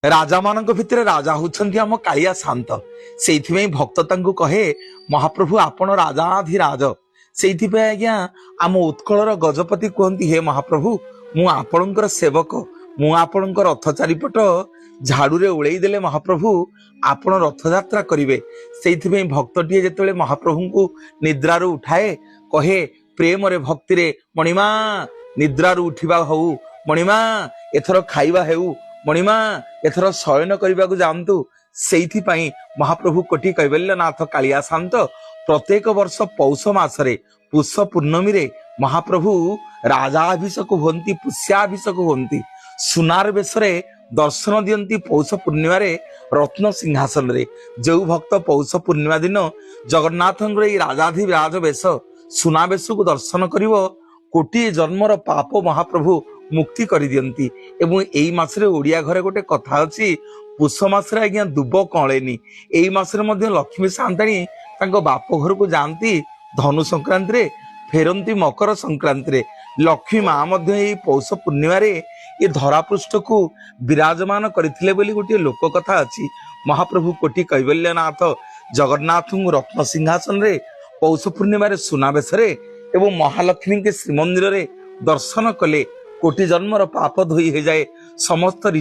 राजा मान भितर राजा होउछन्ति आम कालिया शांत से भक्त तांकु कहे महाप्रभु आपण राजाधिराज से आज्ञा आम उत्कलर गजपति कहती हे महाप्रभु मु आपणकर सेवक मु आपणकर रथ चारिपट झाड़ू उड़े देले महाप्रभु आपण रथ यात्रा करिवे से भक्तटीए जेतेबेले महाप्रभु को निद्रारू उठाए कहे प्रेम रे भक्ति रे मणिमा निद्रारू उठिबा हऊ मणिमा एथर खाइबा हेउ मणिमा एथर शयन करने को जातु से महाप्रभु कोटि कैवल्यनाथ कालिया शांत प्रत्येक वर्ष पौष मासरे पुष पूर्णमी रे महाप्रभु राजाभिषेक हुंती पुष्याभिषेक हुंती सुनार बेशरे दर्शन दियंती पौष पूर्णिमा रे रत्न सिंहासन रे जो भक्त पौष पूर्णिमा दिन जगन्नाथ राजाधिराज बेश सुना बेश को दर्शन करिवो कोटी जन्मर पाप महाप्रभु मुक्ति कर दियंती एवं एई मासरे ओडिया घरे गोटे कथा अछि पुष मासरे आज्ञा दुब कळेनी एई मासरे मध्ये लक्ष्मी सांताणी तांको बाप घर को जानती धनु संक्रांति रे फेरंती मकर संक्रांति रे लक्ष्मी मां मध्ये एई पौष पूर्णिमा रे ये धरापृष्ठ को विराजमान करथिले बोली गोटे लोक कथा अछि महाप्रभु कोटि कैवल्यनाथ जगन्नाथ रत्न सिंहासन रे पौष पूर्णिमा रे सुनाबेश रे एवं महालक्ष्मी के श्रीमंदिर रे दर्शन कले कोटि जन्मर पाप धोई हो जाए समस्त